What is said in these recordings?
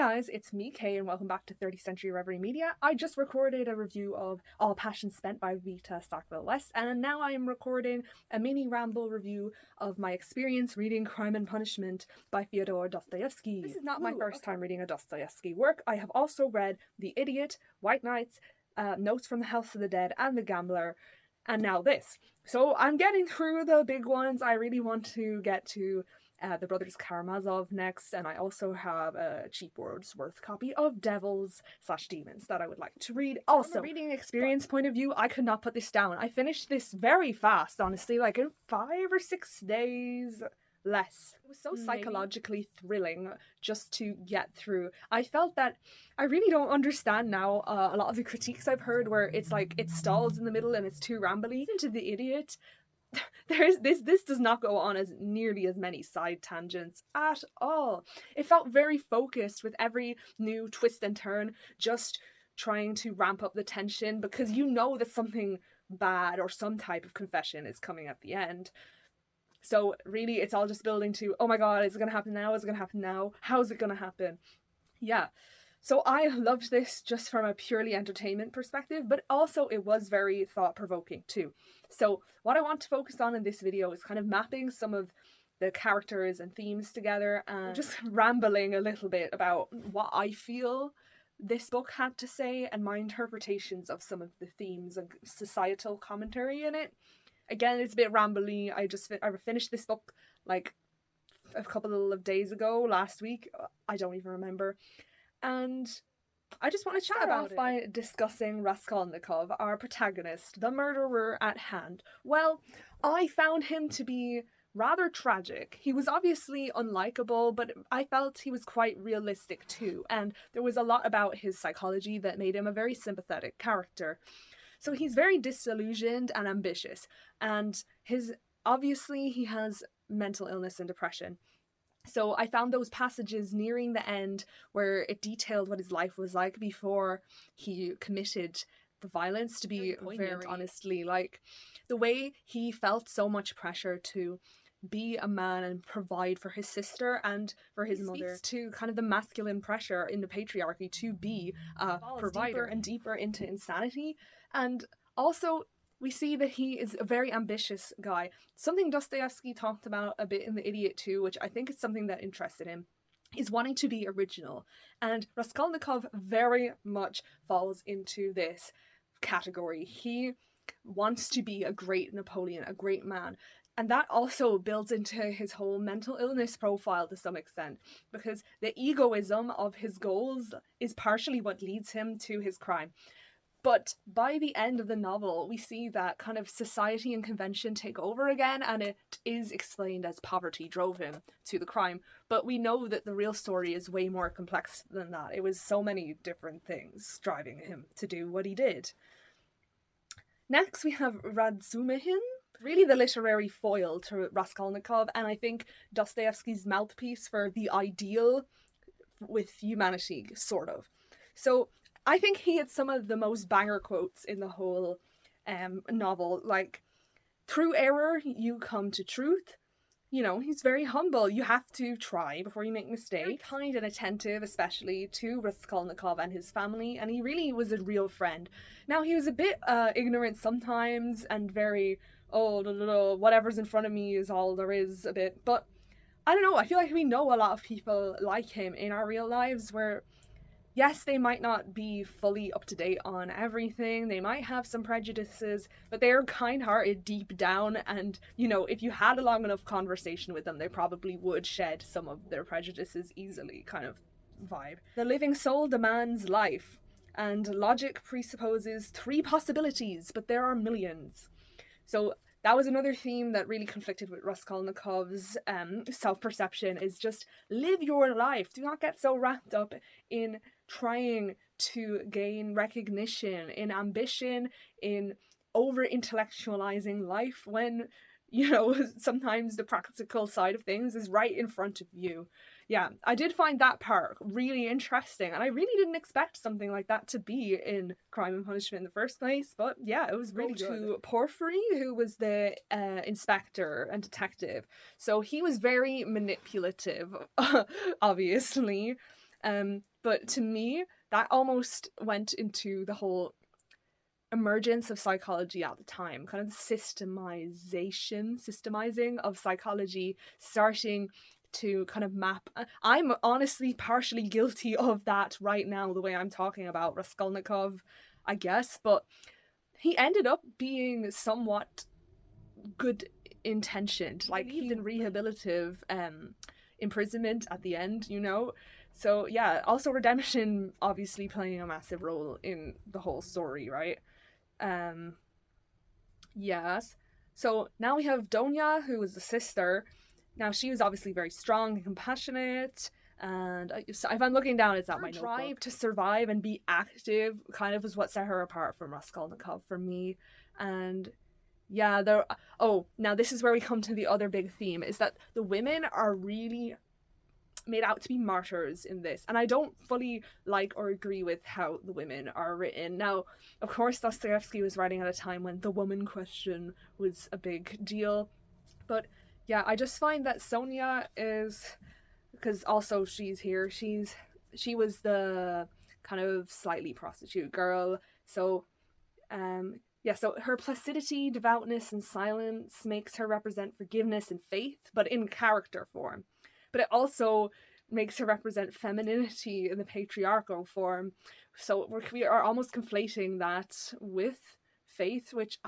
guys, it's me, Kay, and welcome back to 30th Century Reverie Media. I just recorded a review of All Passion Spent by Rita Sackville-West, and now I am recording a mini ramble review of my experience reading Crime and Punishment by Fyodor Dostoevsky. This is not my first time reading a Dostoevsky work. I have also read The Idiot, White Nights, Notes from the House of the Dead, and The Gambler, and now this. So I'm getting through the big ones. I really want to get to The Brothers Karamazov next, and I also have a cheap Wordsworth copy of Devils/Demons that I would like to read. Also, from a reading experience point of view, I could not put this down. I finished this very fast, honestly, like in 5 or 6 days less. It was so psychologically thrilling just to get through. I felt that I really don't understand now a lot of the critiques I've heard where it's like it stalls in the middle and it's too rambly. Into The Idiot, this does not go on as nearly as many side tangents at all. It felt very focused with every new twist and turn, just trying to ramp up the tension because you know that something bad or some type of confession is coming at the end. So really it's all just building to, oh my god, is it gonna happen now? Is it gonna happen now? How is it gonna happen? Yeah. So I loved this just from a purely entertainment perspective, but also it was very thought-provoking too. So what I want to focus on in this video is kind of mapping some of the characters and themes together and just rambling a little bit about what I feel this book had to say and my interpretations of some of the themes and societal commentary in it. Again, it's a bit rambly. I finished this book like a couple of days ago, last week. I don't even remember. And I just want to chat about it by discussing Raskolnikov, our protagonist, the murderer at hand. Well, I found him to be rather tragic. He was obviously unlikable, but I felt he was quite realistic too, and there was a lot about his psychology that made him a very sympathetic character. So he's very disillusioned and ambitious, and obviously he has mental illness and depression. So I found those passages nearing the end where it detailed what his life was like before he committed the violence to be very honestly. Like, the way he felt so much pressure to be a man and provide for his sister and for his mother, to kind of the masculine pressure in the patriarchy to be a provider, and deeper into insanity. And also we see that he is a very ambitious guy. Something Dostoevsky talked about a bit in The Idiot too, which I think is something that interested him, is wanting to be original. And Raskolnikov very much falls into this category. He wants to be a great Napoleon, a great man. And that also builds into his whole mental illness profile to some extent, because the egoism of his goals is partially what leads him to his crime. But by the end of the novel, we see that kind of society and convention take over again, and it is explained as poverty drove him to the crime. But we know that the real story is way more complex than that. It was so many different things driving him to do what he did. Next, we have Razumihin, really the literary foil to Raskolnikov, and I think Dostoevsky's mouthpiece for the ideal with humanity, sort of. So I think he had some of the most banger quotes in the whole novel, like, through error you come to truth. You know, he's very humble. You have to try before you make mistakes. Very kind and attentive, especially to Raskolnikov and his family, and he really was a real friend. Now, he was a bit ignorant sometimes and very, whatever's in front of me is all there is a bit, but I don't know, I feel like we know a lot of people like him in our real lives where, yes, they might not be fully up to date on everything, they might have some prejudices, but they're kind-hearted deep down, and, you know, if you had a long enough conversation with them, they probably would shed some of their prejudices easily, kind of vibe. The living soul demands life, and logic presupposes 3 possibilities, but there are millions. So that was another theme that really conflicted with Raskolnikov's self-perception, is just live your life. Do not get so wrapped up in trying to gain recognition, in ambition, in over-intellectualizing life when, you know, sometimes the practical side of things is right in front of you. Yeah, I did find that part really interesting, and I really didn't expect something like that to be in Crime and Punishment in the first place, but yeah, it was really good. To Porphyry, who was the inspector and detective. So he was very manipulative, obviously. But to me, that almost went into the whole emergence of psychology at the time, kind of the systemizing of psychology, starting to kind of map. I'm honestly partially guilty of that right now, the way I'm talking about Raskolnikov, I guess, but he ended up being somewhat good intentioned, like he in rehabilitative imprisonment at the end, you know. So yeah, also redemption obviously playing a massive role in the whole story, right? Yes. So now we have Donya, who is the sister. Now she was obviously very strong and compassionate, and so if I'm looking down, it's at my drive to survive and be active kind of was what set her apart from Raskolnikov for me. And yeah, there. Oh, now this is where we come to the other big theme: is that the women are really made out to be martyrs in this, and I don't fully like or agree with how the women are written. Now, of course, Dostoevsky was writing at a time when the woman question was a big deal, but yeah, I just find that Sonia is, because also she's here, she was the kind of slightly prostitute girl, so yeah, so her placidity, devoutness, and silence makes her represent forgiveness and faith, but in character form. But it also makes her represent femininity in the patriarchal form. So we are almost conflating that with faith, which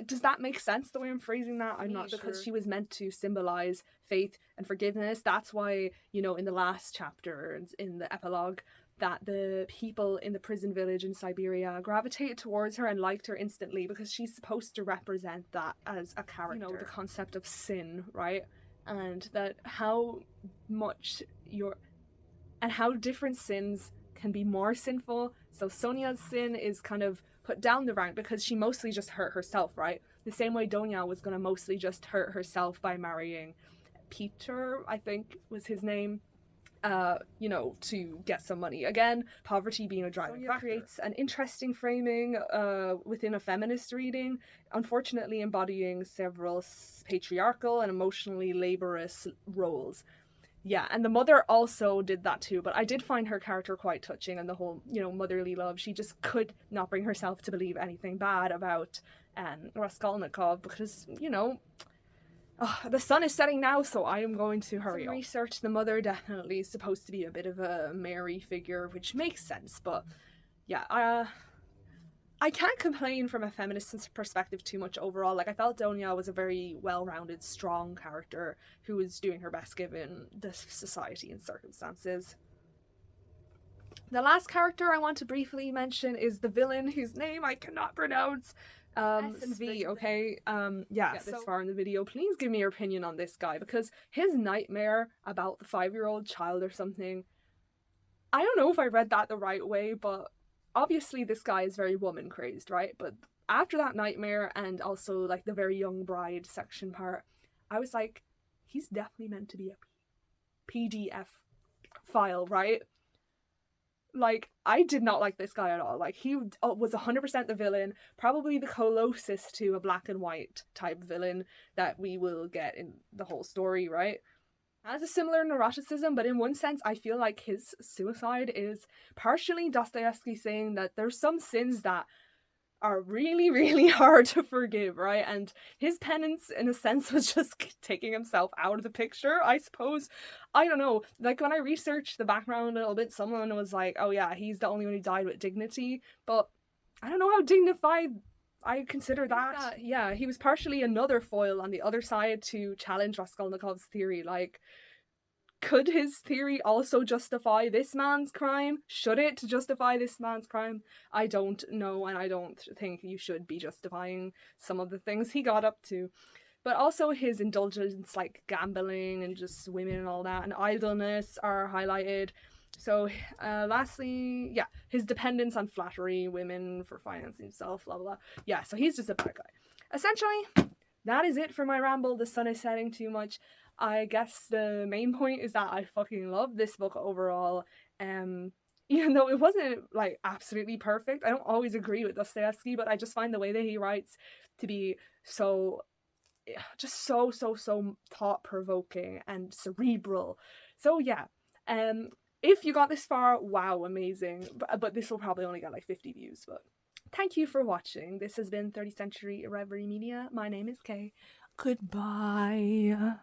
does that make sense the way I'm phrasing that? I'm not sure. Because she was meant to symbolize faith and forgiveness. That's why, you know, in the last chapter, in the epilogue, that the people in the prison village in Siberia gravitated towards her and liked her instantly, because she's supposed to represent that as a character. You know, the concept of sin, right? And that how different sins can be more sinful. So Sonia's sin is kind of put down the rank because she mostly just hurt herself, right? The same way Donya was going to mostly just hurt herself by marrying Peter, I think was his name, you know, to get some money. Again, poverty being a driving factor. Creates an interesting framing within a feminist reading, unfortunately embodying several patriarchal and emotionally laborious roles. Yeah, and the mother also did that too, but I did find her character quite touching, and the whole, you know, motherly love. She just could not bring herself to believe anything bad about Raskolnikov, because, you know, the sun is setting now, so I am going to hurry up. Research, the mother definitely is supposed to be a bit of a Mary figure, which makes sense, but yeah, I can't complain from a feminist perspective too much overall. Like, I felt Donya was a very well-rounded, strong character who was doing her best given the society and circumstances. The last character I want to briefly mention is the villain, whose name I cannot pronounce. S and V, okay? Yeah, this far in the video, please give me your opinion on this guy, because his nightmare about the 5-year-old child or something, I don't know if I read that the right way, but obviously this guy is very woman crazed, right? But after that nightmare, and also like the very young bride section part, I was like, he's definitely meant to be a PDF file, right? Like, I did not like this guy at all. Like, he was 100% the villain, probably the closest to a black and white type villain that we will get in the whole story, right? Has a similar neuroticism, but in one sense, I feel like his suicide is partially Dostoevsky saying that there's some sins that are really, really hard to forgive, right? And his penance, in a sense, was just taking himself out of the picture, I suppose. I don't know. Like, when I researched the background a little bit, someone was like, oh yeah, he's the only one who died with dignity. But I don't know how dignified I consider that. Yeah, he was partially another foil on the other side to challenge Raskolnikov's theory. Like, could his theory also justify this man's crime? Should it justify this man's crime? I don't know, and I don't think you should be justifying some of the things he got up to. But also his indulgence, like gambling and just women and all that, and idleness are highlighted. So lastly, yeah, his dependence on flattery, women for financing himself, blah, blah, blah. Yeah, so he's just a bad guy. Essentially, that is it for my ramble. The sun is setting too much. I guess the main point is that I fucking love this book overall. Even though it wasn't, like, absolutely perfect. I don't always agree with Dostoevsky, but I just find the way that he writes to be so thought-provoking and cerebral. So yeah, If you got this far, wow, amazing. But this will probably only get like 50 views. But thank you for watching. This has been 30th Century Reverie Media. My name is Kay. Goodbye.